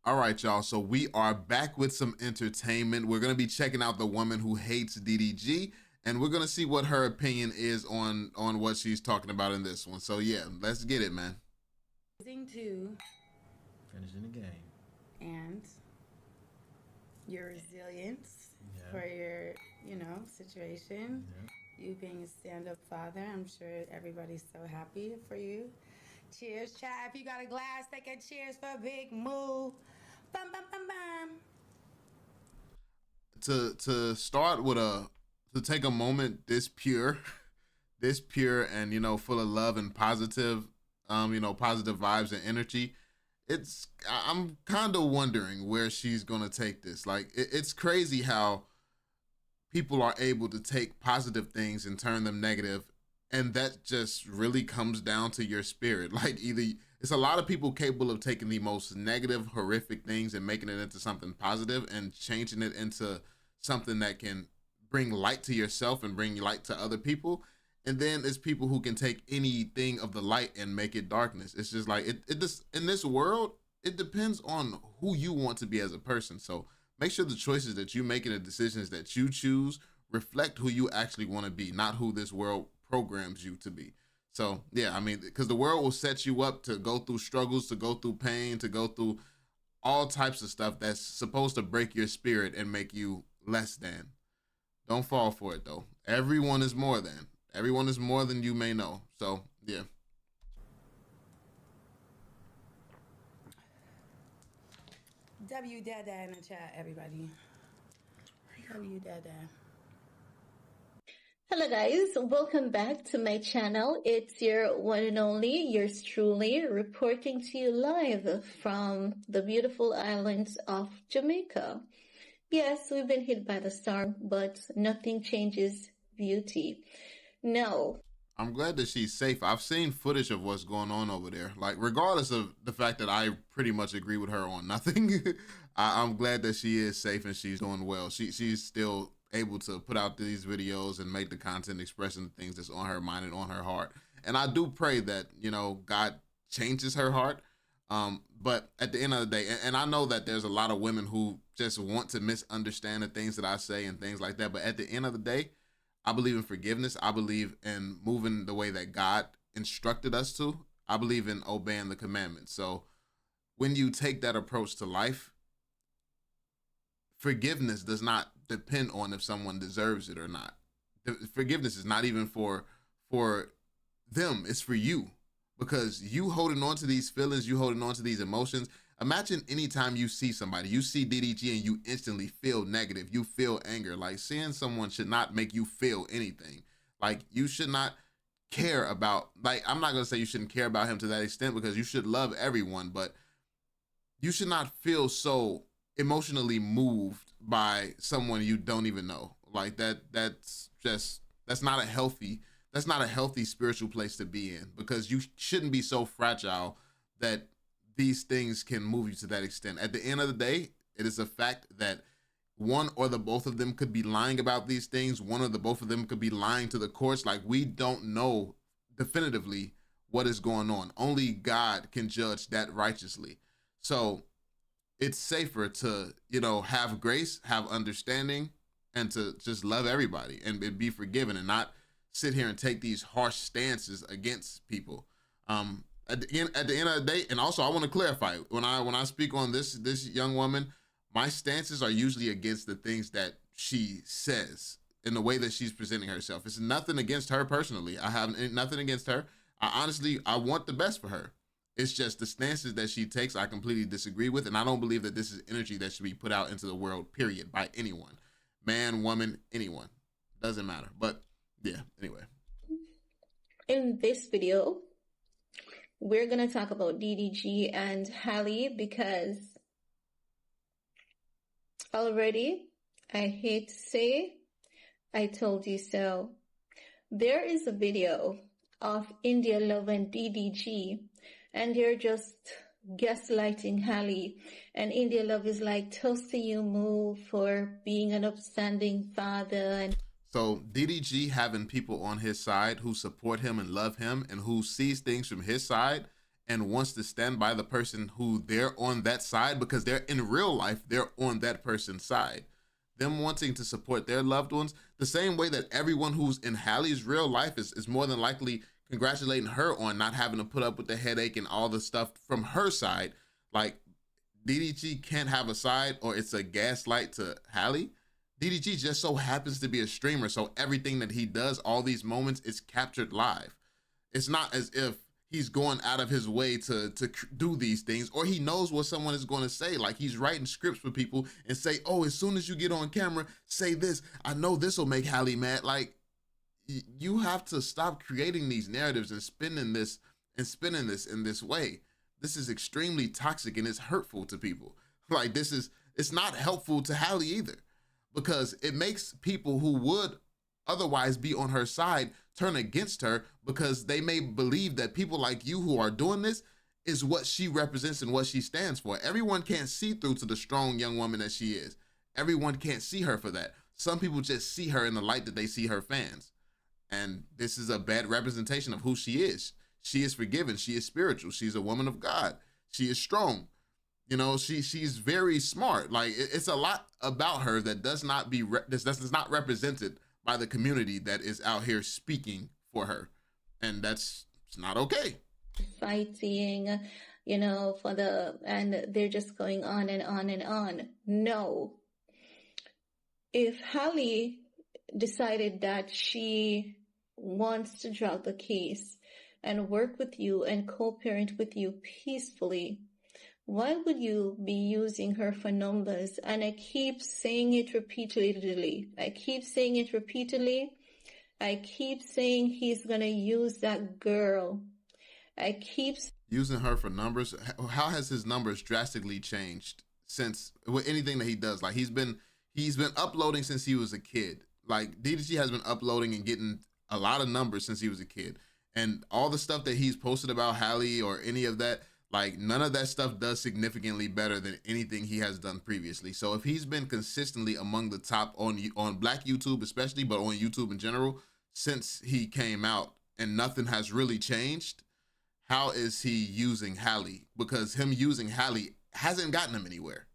All right, y'all. So we are back with some entertainment. We're going to be checking out the woman who hates DDG, and we're going to see what her opinion is on what she's talking about in this one. So yeah, let's get it, man. Losing to Finishing the game. and your resilience Yeah. for your, situation. Yeah. You being a stand-up father, I'm sure everybody's so happy for you. Cheers, chat. If you got a glass, take a cheers for a big move. Bum bum bum bum. To start with to take a moment this pure, this pure and full of love and positive, positive vibes and energy. I'm kind of wondering where she's gonna take this. Like it's crazy how people are able to take positive things and turn them negative, and that just really comes down to your spirit. Like either it's a lot of people capable of taking the most negative horrific things and making it into something positive and changing it into something that can bring light to yourself and bring light to other people. And then it's people who can take anything of the light and make it darkness. It's just like it just in this world, it depends on who you want to be as a person. So make sure the choices that you make and the decisions that you choose reflect who you actually want to be, not who this world programs you to be. So yeah, I mean, because the world will set you up to go through struggles, to go through pain, to go through all types of stuff that's supposed to break your spirit and make you less than. Don't fall for it though. Everyone is more than. Everyone is more than you may know. So yeah. W Dada in the chat, everybody. W Dada. Hello guys, welcome back to my channel. It's your one and only, yours truly, reporting to you live from the beautiful islands of Jamaica. Yes, we've been hit by the storm, but nothing changes beauty. No. I'm glad that she's safe. I've seen footage of what's going on over there. Like, regardless of the fact that I pretty much agree with her on nothing, I'm glad that she is safe and she's doing well. She's still able to put out these videos and make the content expressing the things that's on her mind and on her heart. And I do pray that, God changes her heart. But at the end of the day, and I know that there's a lot of women who just want to misunderstand the things that I say and things like that. But at the end of the day, I believe in forgiveness. I believe in moving the way that God instructed us to. I believe in obeying the commandments. So when you take that approach to life, forgiveness does not depend on if someone deserves it or not. Forgiveness is not even for them. It's for you, because you holding on to these feelings, you holding on to these emotions. Imagine anytime you see somebody, you see DDG and you instantly feel negative, you feel anger. Like, seeing someone should not make you feel anything. Like, you should not care about, like, I'm not gonna say you shouldn't care about him to that extent, because you should love everyone, but you should not feel so emotionally moved by someone you don't even know. Like that's not a healthy spiritual place to be in, because you shouldn't be so fragile that these things can move you to that extent. At the end of the day, it is a fact that one or the both of them could be lying about these things. One or the both of them could be lying to the courts. Like, we don't know definitively what is going on. Only God can judge that righteously. So it's safer to, have grace, have understanding, and to just love everybody and be forgiven, and not sit here and take these harsh stances against people. At the end of the day, and also I want to clarify, when I speak on this young woman, my stances are usually against the things that she says in the way that she's presenting herself. It's nothing against her personally. I have nothing against her. I want the best for her. It's just the stances that she takes I completely disagree with, and I don't believe that this is energy that should be put out into the world, period, by anyone. Man, woman, anyone. Doesn't matter. But yeah, anyway. In this video, we're going to talk about DDG and Halle, because already, I hate to say, I told you so. There is a video of India Love and DDG, and they're just gaslighting Halle. And India Love is like, toast to you, Moo, for being an upstanding father. And so DDG having people on his side who support him and love him and who sees things from his side and wants to stand by the person who they're on that side, because they're in real life, they're on that person's side. Them wanting to support their loved ones, the same way that everyone who's in Halle's real life is more than likely congratulating her on not having to put up with the headache and all the stuff from her side. Like, DDG can't have a side, or it's a gaslight to Halle. DDG just so happens to be a streamer, so everything that he does, all these moments, is captured live. It's not as if he's going out of his way to do these things, or he knows what someone is going to say. Like, he's writing scripts for people and say, oh, as soon as you get on camera, say this. I know this will make Halle mad. Like, you have to stop creating these narratives and spinning this in this way. This is extremely toxic and it's hurtful to people. Like, it's not helpful to Halle either, because it makes people who would otherwise be on her side turn against her, because they may believe that people like you who are doing this is what she represents and what she stands for. Everyone can't see through to the strong young woman that she is. Everyone can't see her for that. Some people just see her in the light that they see her fans. And this is a bad representation of who she is. She is forgiven. She is spiritual. She's a woman of God. She is strong. You know, she's very smart. Like, it's a lot about her that does not that's not represented by the community that is out here speaking for her. And it's not okay. Fighting, and they're just going on and on and on. No. If Halle decided that she wants to drop the case and work with you and co-parent with you peacefully, why would you be using her for numbers? And I keep saying it repeatedly. I keep saying he's going to use that girl. I keep using her for numbers. How has his numbers drastically changed since, with anything that he does? Like, he's been uploading since he was a kid. Like, DDG has been uploading and getting a lot of numbers since he was a kid. And all the stuff that he's posted about Halle or any of that, like, none of that stuff does significantly better than anything he has done previously. So if he's been consistently among the top on Black YouTube especially, but on YouTube in general, since he came out, and nothing has really changed, how is he using Halle? Because him using Halle hasn't gotten him anywhere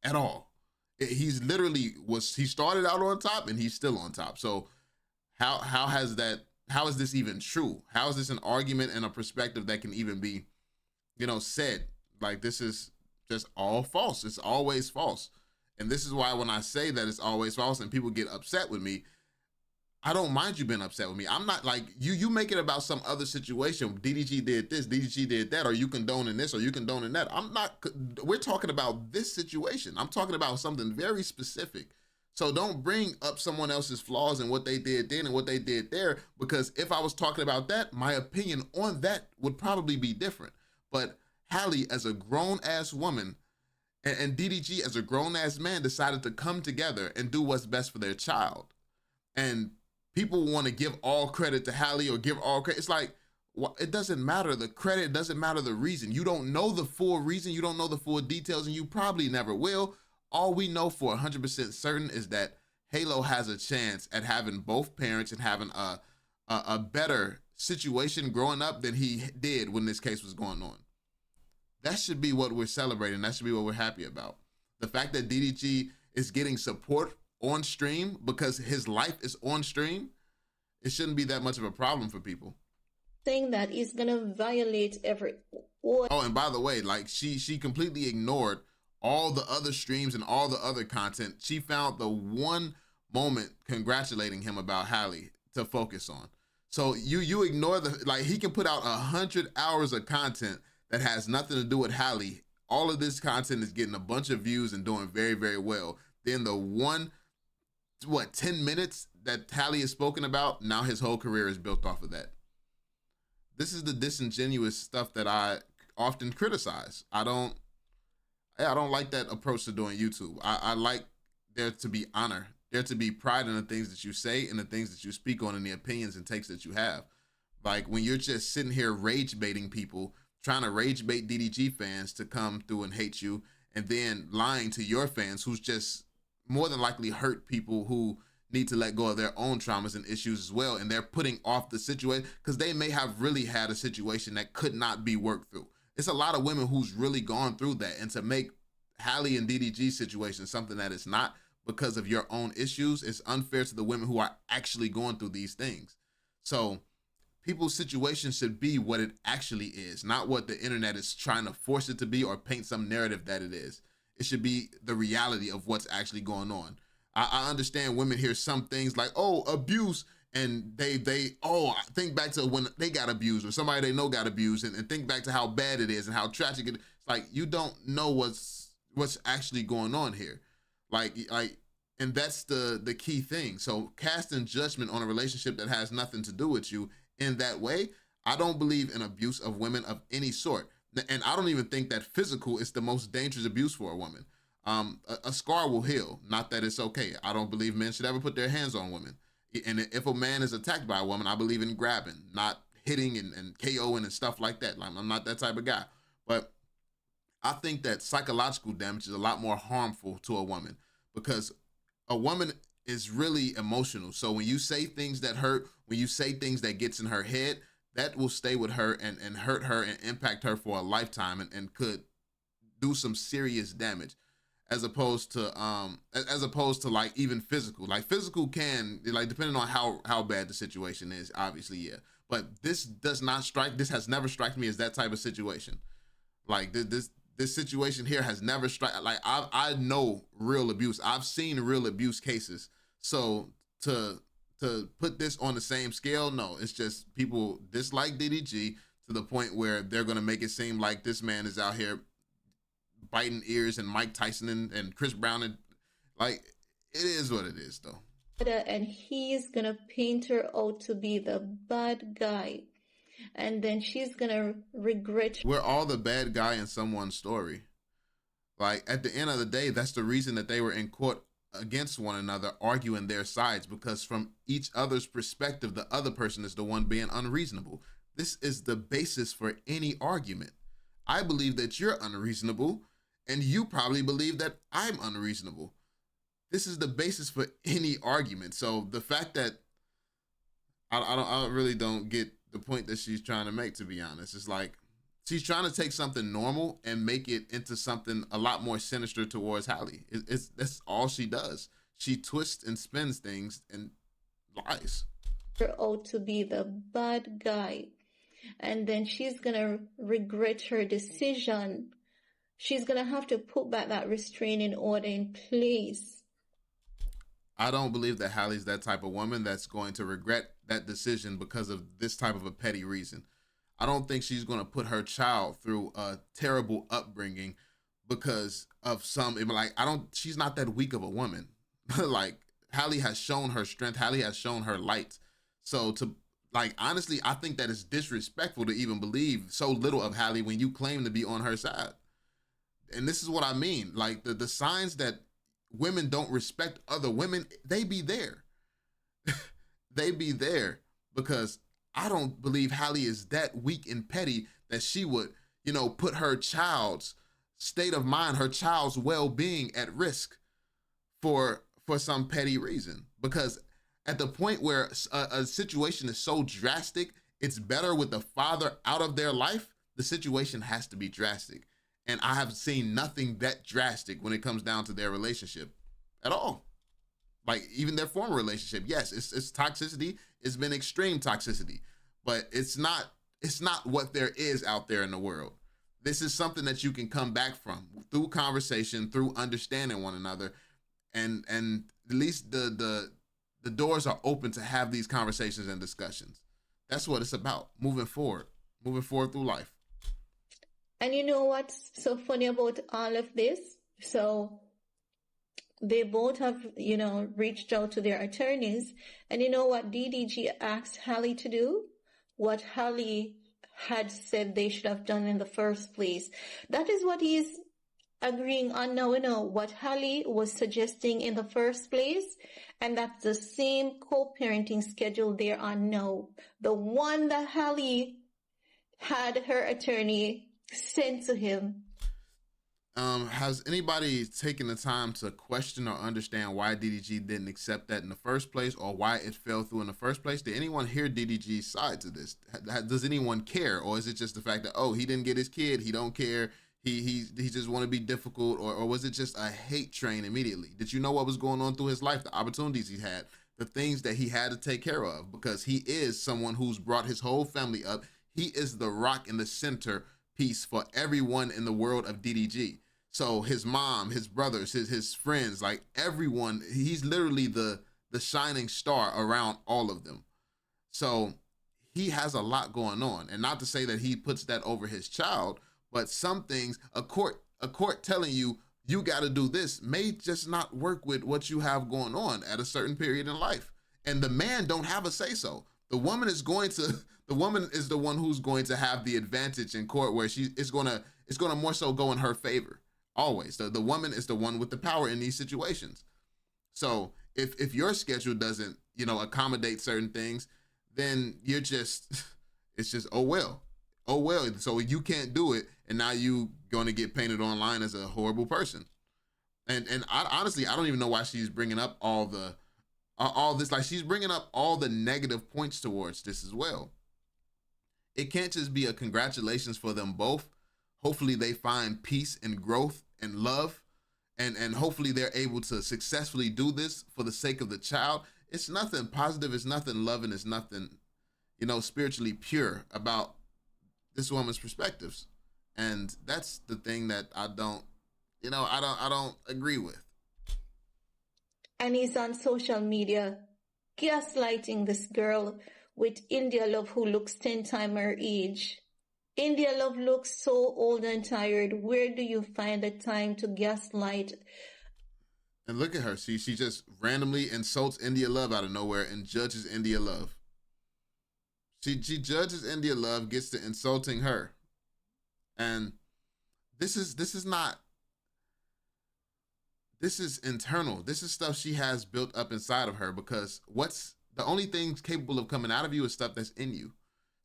at all. He started out on top and he's still on top. So how is this even true? How is this an argument and a perspective that can even be, said? Like, this is just all false. It's always false. And this is why when I say that it's always false and people get upset with me, I don't mind you being upset with me. I'm not like, you make it about some other situation. DDG did this, DDG did that, or you condoning this, or you condoning that. We're talking about this situation. I'm talking about something very specific. So don't bring up someone else's flaws and what they did then and what they did there, because if I was talking about that, my opinion on that would probably be different. But Halle, as a grown-ass woman, and DDG as a grown-ass man, decided to come together and do what's best for their child. And people want to give all credit to Halle or give all credit. It's like, it doesn't matter the credit, it doesn't matter the reason. You don't know the full reason, you don't know the full details, and you probably never will. All we know for 100% certain is that Halo has a chance at having both parents and having a better situation growing up than he did when this case was going on. That should be what we're celebrating. That should be what we're happy about. The fact that DDG is getting support on stream because his life is on stream, it shouldn't be that much of a problem for people. Saying that is gonna violate every. Oh, and by the way, like, she completely ignored all the other streams and all the other content. She found the one moment congratulating him about Halle to focus on. So you ignore he can put out 100 hours of content that has nothing to do with Halle. All of this content is getting a bunch of views and doing very, very well. Then the 10 minutes that Halle is spoken about, now his whole career is built off of that. This is the disingenuous stuff that I often criticize. I don't like that approach to doing YouTube. I like there to be honor, there to be pride in the things that you say and the things that you speak on and the opinions and takes that you have. Like, when you're just sitting here rage baiting people, trying to rage bait DDG fans to come through and hate you, and then lying to your fans who's just more than likely hurt people who need to let go of their own traumas and issues as well. And they're putting off the situation because they may have really had a situation that could not be worked through. It's a lot of women who's really gone through that. And to make Halle and DDG situation something that it's not because of your own issues, it's unfair to the women who are actually going through these things. So people's situation should be what it actually is, not what the internet is trying to force it to be or paint some narrative that it is. It should be the reality of what's actually going on. I understand women hear some things like, oh, abuse, and they think back to when they got abused or somebody they know got abused and think back to how bad it is and how tragic it is. It's like, you don't know what's actually going on here. Like, and that's the key thing. So casting judgment on a relationship that has nothing to do with you in that way, I don't believe in abuse of women of any sort. And I don't even think that physical is the most dangerous abuse for a woman. A scar will heal, not that it's okay. I don't believe men should ever put their hands on women. And if a man is attacked by a woman, I believe in grabbing, not hitting and KOing and stuff like that. Like, I'm not that type of guy. But I think that psychological damage is a lot more harmful to a woman because a woman is really emotional. So when you say things that hurt, when you say things that gets in her head, that will stay with her and hurt her and impact her for a lifetime and could do some serious damage. As opposed to like even physical. Like physical can, like, depending on how bad the situation is, obviously, yeah. But this has never struck me as that type of situation. Like this situation here has never struck, like, I know real abuse. I've seen real abuse cases. So to put this on the same scale, no, it's just people dislike DDG to the point where they're gonna make it seem like this man is out here biting ears and Mike Tyson and Chris Brown, and like, it is what it is though. And he's gonna paint her out to be the bad guy, and then she's gonna regret. We're all the bad guy in someone's story. Like, at the end of the day, that's the reason that they were in court against one another, arguing their sides, because from each other's perspective, the other person is the one being unreasonable. This is the basis for any argument. I believe that you're unreasonable, and you probably believe that I'm unreasonable. This is the basis for any argument. So the fact that I really don't get the point that she's trying to make, to be honest. It's like she's trying to take something normal and make it into something a lot more sinister towards Halle. That's all she does. She twists and spins things and lies. Her out to be the bad guy, and then she's gonna regret her decision. She's going to have to put back that restraining order in place. I don't believe that Halle's that type of woman that's going to regret that decision because of this type of a petty reason. I don't think she's going to put her child through a terrible upbringing because of she's not that weak of a woman. Like, Halle has shown her strength. Halle has shown her light. So honestly, I think that it's disrespectful to even believe so little of Halle when you claim to be on her side. And this is what I mean. Like, the signs that women don't respect other women, they be there. They be there because I don't believe Halle is that weak and petty that she would, put her child's state of mind, her child's well-being at risk for some petty reason. Because at the point where a situation is so drastic, it's better with the father out of their life, the situation has to be drastic. And I have seen nothing that drastic when it comes down to their relationship at all. Like, even their former relationship, yes, it's toxicity. It's been extreme toxicity, but it's not what there is out there in the world. This is something that you can come back from through conversation, through understanding one another, and at least the doors are open to have these conversations and discussions. That's what it's about, moving forward through life. And you know what's so funny about all of this? So they both have, reached out to their attorneys. And you know what DDG asked Halle to do? What Halle had said they should have done in the first place. That is what he's agreeing on now. What Halle was suggesting in the first place. And that's the same co-parenting schedule they're on now. The one that Halle had her attorney sent to him. Has anybody taken the time to question or understand why DDG didn't accept that in the first place, or why it fell through in the first place? Did anyone hear DDG's side to this? Does anyone care, or is it just the fact that, oh, he didn't get his kid, he don't care, he just want to be difficult, or was it just a hate train immediately? Did you know what was going on through his life, the opportunities he had, the things that he had to take care of? Because he is someone who's brought his whole family up. He is the rock in the center piece for everyone in the world of DDG. So his mom, his brothers, his friends, like everyone, he's literally the shining star around all of them. So he has a lot going on. And not to say that he puts that over his child, but some things, a court telling you, you got to do this, may just not work with what you have going on at a certain period in life. And the man don't have a say so. The woman is the one who's going to have the advantage in court, where it's going to more so go in her favor. Always. The woman is the one with the power in these situations. So if your schedule doesn't, accommodate certain things, then you're just, it's just, oh well. So you can't do it, and now you going to get painted online as a horrible person. And honestly, I don't even know why she's bringing up all this. Like, she's bringing up all the negative points towards this as well. It can't just be a congratulations for them both. Hopefully they find peace and growth and love, and hopefully they're able to successfully do this for the sake of the child. It's nothing positive, it's nothing loving, it's nothing, spiritually pure about this woman's perspectives. And that's the thing that I don't agree with. And he's on social media gaslighting this girl with India Love, who looks 10 times her age. India Love looks so old and tired. Where do you find the time to gaslight? And look at her. She just randomly insults India Love out of nowhere and judges India Love. She judges India Love, gets to insulting her. And this is internal. This is stuff she has built up inside of her, because what's the only thing capable of coming out of you is stuff that's in you.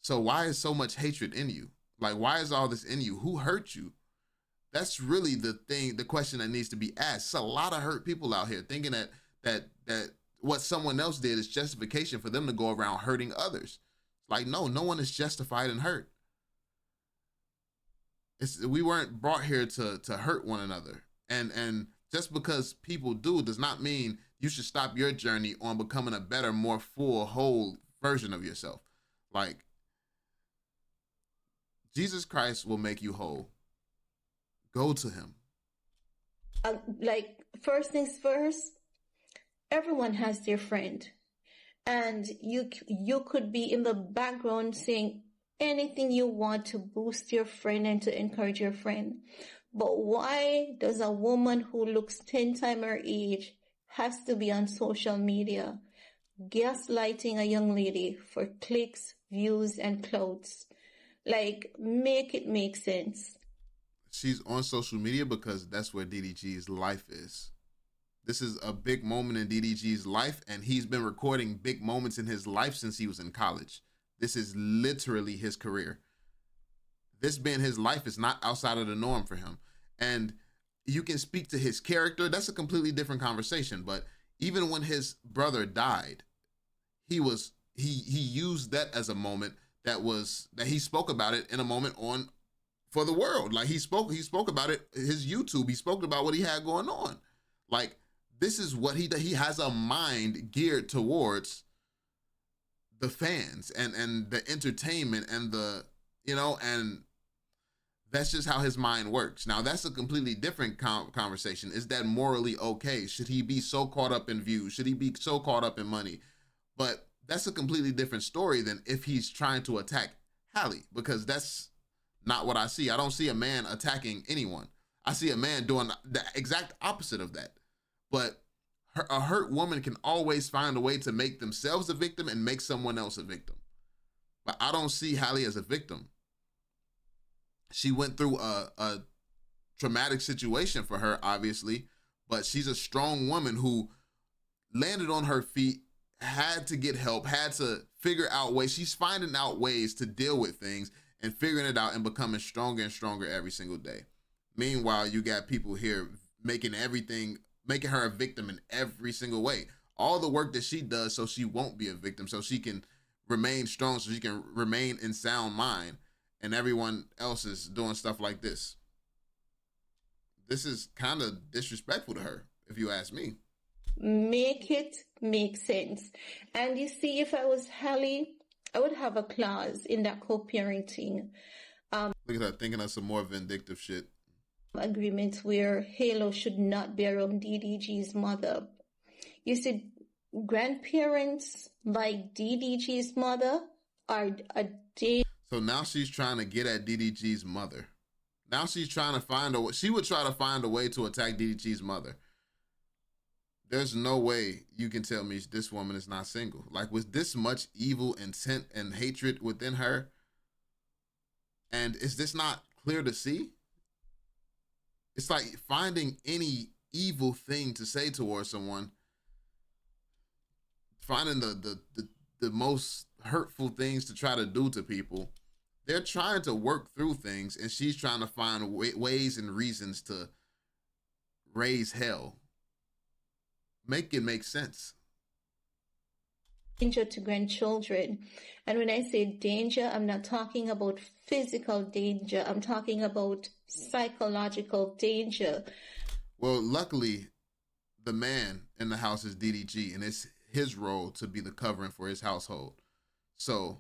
So why is so much hatred in you? Like, why is all this in you? Who hurt you? That's really the question that needs to be asked. It's a lot of hurt people out here thinking that what someone else did is justification for them to go around hurting others. Like, no one is justified in hurt. We weren't brought here to hurt one another. And just because people do does not mean you should stop your journey on becoming a better, more full, whole version of yourself. Like, Jesus Christ will make you whole. Go to him. First things first, everyone has their friend. And you could be in the background saying anything you want to boost your friend and to encourage your friend. But why does a woman who looks 10 times her age has to be on social media gaslighting a young lady for clicks, views, and clouds? Like, make it make sense. She's on social media because that's where DDG's life is. This is a big moment in DDG's life, and he's been recording big moments in his life since he was in college. This is literally his career. This being his life is not outside of the norm for him. And you can speak to his character. That's a completely different conversation. But even when his brother died, he used that as a moment that he spoke about it in a moment for the world. Like, he spoke about it, his YouTube, he spoke about what he had going on. Like, this is what he has a mind geared towards the fans and the entertainment and and that's just how his mind works. Now, that's a completely different conversation. Is that morally okay? Should he be so caught up in views? Should he be so caught up in money? But that's a completely different story than if he's trying to attack Halle, because that's not what I see. I don't see a man attacking anyone. I see a man doing the exact opposite of that. But a hurt woman can always find a way to make themselves a victim and make someone else a victim. But I don't see Halle as a victim. She went through a traumatic situation for her, obviously, but she's a strong woman who landed on her feet, had to get help, had to figure out ways. She's finding out ways to deal with things and figuring it out and becoming stronger and stronger every single day. Meanwhile, you got people here making her a victim in every single way. All the work that she does so she won't be a victim, so she can remain strong, so she can remain in sound mind, and everyone else is doing stuff like this. This is kind of disrespectful to her, if you ask me. Make it make sense. And you see, if I was Halle, I would have a clause in that co-parenting Look at her thinking of some more vindictive shit. agreement where Halo should not be around DDG's mother. You see, grandparents like DDG's mother are a day. So now she's trying to get at DDG's mother. Now she's trying to find a way. She would try to find a way to attack DDG's mother. There's no way you can tell me this woman is not single. Like, with this much evil intent and hatred within her, and is this not clear to see? It's like finding any evil thing to say towards someone, finding the most hurtful things to try to do to people. They're trying to work through things, and she's trying to find ways and reasons to raise hell. Make it make sense. Danger to grandchildren. And when I say danger, I'm not talking about physical danger. I'm talking about psychological danger. Well, luckily, the man in the house is DDG, and it's his role to be the covering for his household. So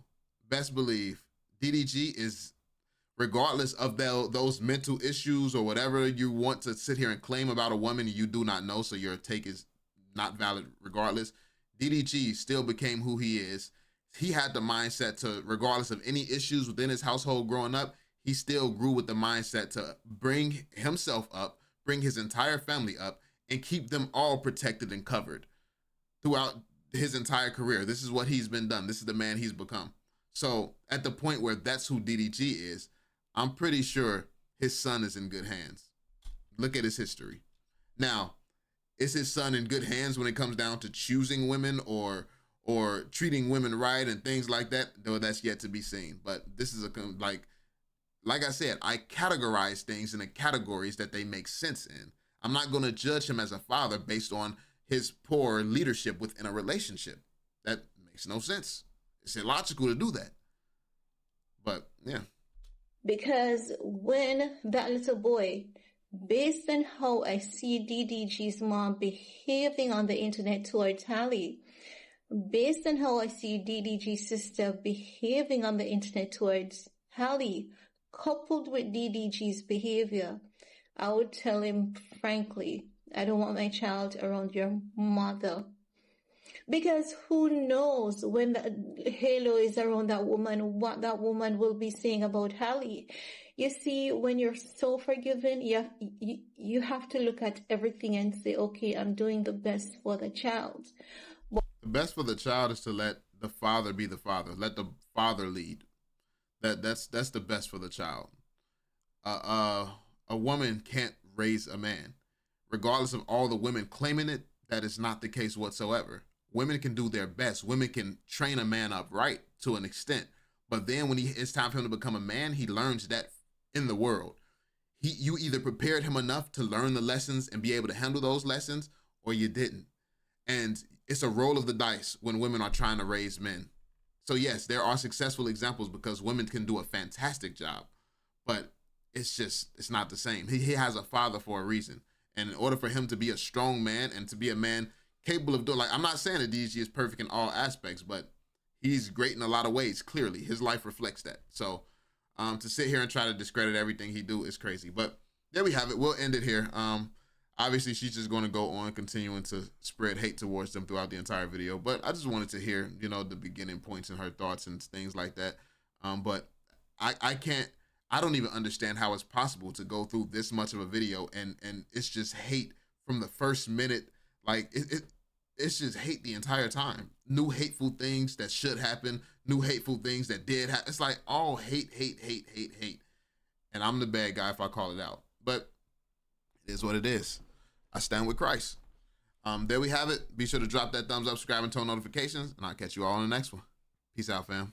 best believe DDG is, regardless of those mental issues or whatever you want to sit here and claim about a woman you do not know, so your take is not valid regardless, DDG still became who he is. He had the mindset to, regardless of any issues within his household growing up, he still grew with the mindset to bring himself up, bring his entire family up, and keep them all protected and covered throughout his entire career. This is what he's been done. This is the man he's become. So at the point where that's who DDG is, I'm pretty sure his son is in good hands. Look at his history. Now, is his son in good hands when it comes down to choosing women or treating women right and things like that? Though that's yet to be seen. But this is like I said, I categorize things in the categories that they make sense in. I'm not going to judge him as a father based on his poor leadership within a relationship. That makes no sense. It's illogical to do that. But yeah. Because when that little boy, based on how I see DDG's mom behaving on the internet towards Halle, based on how I see DDG's sister behaving on the internet towards Halle, coupled with DDG's behavior, I would tell him frankly, I don't want my child around your mother. Because who knows when the halo is around that woman, what that woman will be saying about Halle. You see, when you're so forgiving, you have to look at everything and say, okay, I'm doing the best for the child. The best for the child is to let the father be the father. Let the father lead. That's the best for the child. A woman can't raise a man. Regardless of all the women claiming it, that is not the case whatsoever. Women can do their best. Women can train a man up right to an extent. But then when it's time for him to become a man, he learns that in the world. You either prepared him enough to learn the lessons and be able to handle those lessons, or you didn't. And it's a roll of the dice when women are trying to raise men. So yes, there are successful examples because women can do a fantastic job, but it's not the same. He has a father for a reason. And in order for him to be a strong man and to be a man capable of doing, like, I'm not saying that DG is perfect in all aspects, but he's great in a lot of ways. Clearly, his life reflects that. So to sit here and try to discredit everything he do is crazy. But there we have it. We'll end it here. Obviously, she's just going to go on continuing to spread hate towards them throughout the entire video. But I just wanted to hear, the beginning points and her thoughts and things like that. But I don't even understand how it's possible to go through this much of a video and it's just hate from the first minute. Like it's just hate the entire time. New hateful things that should happen, new hateful things that did happen. It's like all hate. And I'm the bad guy if I call it out. But it is what it is. I stand with Christ. There we have it. Be sure to drop that thumbs up, subscribe, and turn notifications, and I'll catch you all in the next one. Peace out, fam.